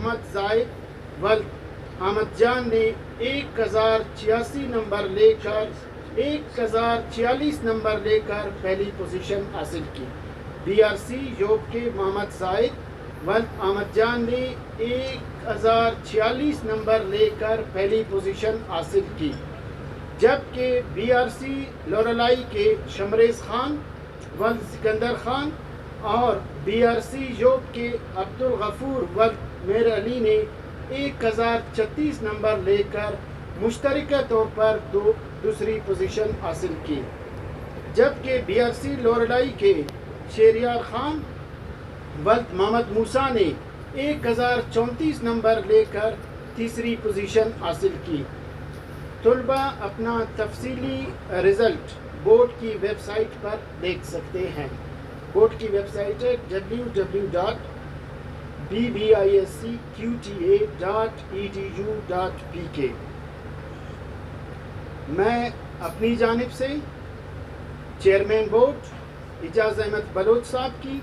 मोहम्मद जाहिद वल्द अहमद जान ने 1086 नंबर लेकर 1046 नंबर लेकर पहली पोजीशन हासिल की। BRC योग के मोहम्मद जाहिद वल्द अहमद जान ने 1046 नंबर लेकर पहली पोजीशन हासिल की, जबकि BRC लोरलाई के शमरेज खान वल्द सिकंदर खान और BRC योग के अब्दुल गफूर वल्द मेर अली ने 1036 नंबर लेकर मुश्तरका तौर पर दूसरी पोजीशन हासिल की, जबकि BRC लोरलाई के शेरियार खान वल्द मोहम्मद मूसा ने 1034 नंबर लेकर तीसरी पोजीशन हासिल की। तुलबा अपना तफसीली रिज़ल्ट बोर्ड की वेबसाइट पर देख सकते हैं। बोर्ड की वेबसाइट है www.bbiscqta.edu.pk। मैं अपनी जानिब से चेयरमैन बोर्ड इजाज़ अहमद बलोच साहब की,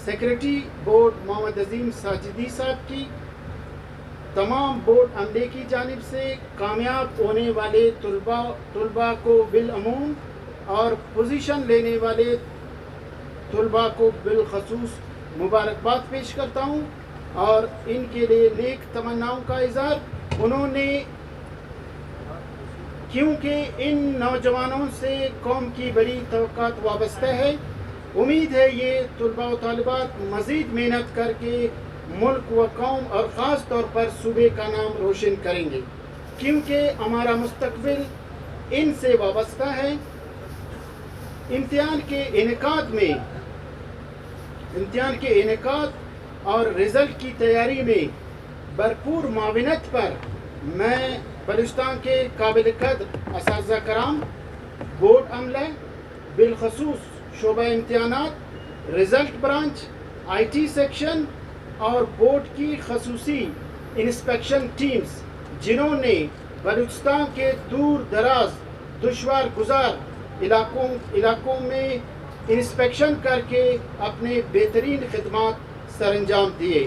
सेक्रेटरी बोर्ड मोहम्मद अजीम साजिदी साहब की, तमाम बोर्ड अमले की जानिब से कामयाब होने वाले तुलबा को बिलअमूम और पोजीशन लेने वाले तुलबा को बिलखसूस मुबारकबाद पेश करता हूँ और इनके लिए नेक तमन्नाओं का इज़हार। उन्होंने, क्योंकि इन नौजवानों से कौम की बड़ी तवक्कात वाबस्ता है, उम्मीद है ये तुलबा व तालिबात मज़ीद मेहनत करके मुल्क व कौम और ख़ास तौर पर सूबे का नाम रोशन करेंगे, क्योंकि हमारा मुस्तकबिल इनसे वाबस्ता है। इम्तिहान के इनेकाद और रिज़ल्ट की तैयारी में भरपूर माविनत पर मैं बलूचिस्तान के काबिल कद्र असातिज़ा कराम, बोर्ड अमला, बिलखसूस शोबा इम्तिहानात, रिज़ल्ट ब्रांच, IT सेक्शन और बोर्ड की खसूसी इंस्पेक्शन टीम्स, जिन्होंने बलूचिस्तान के दूर दराज दुश्वार गुजार इलाकों में इंस्पेक्शन करके अपने बेहतरीन खिदमात सरअंजाम दिए।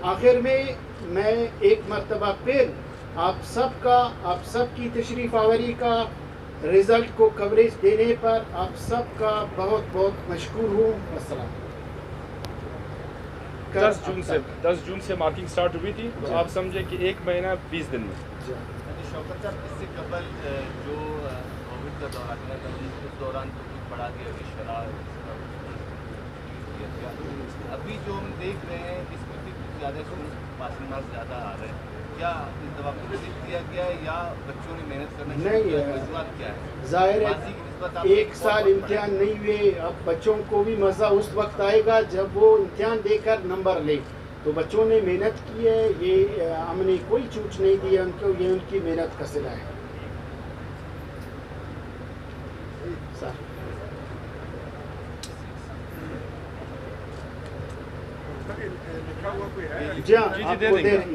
आखिर में मैं एक मरतबा फिर आप सबकी तशरीफ़ आवरी का, रिज़ल्ट को कवरेज देने पर आप सबका बहुत बहुत मशकूर हूँ। अस्सलाम। 10 जून से मार्किंग स्टार्ट हुई थी, तो आप समझे कि 1 महीना 20 दिन में। शौकत साहब, इससे कबल जो कोविड का दौरान है, उस दौरान तो कुछ बढ़ा दिया गया, अभी जो हम देख रहे हैं इसमें भी कुछ ज़्यादा पासिंग मार्क्स ज़्यादा आ रहे हैं, क्या तवक्कुल से दिया गया या बच्चों ने मेहनत करना नहीं है? क्या है? ज़ाहिर है एक साल इम्तिहान नहीं हुए, अब बच्चों को भी मज़ा उस वक्त आएगा जब वो इम्तिहान देकर नंबर ले। तो बच्चों ने मेहनत की है, ये हमने कोई चूक नहीं दी है उनको, ये उनकी मेहनत का सिला है। जी हाँ, आपको दे दें।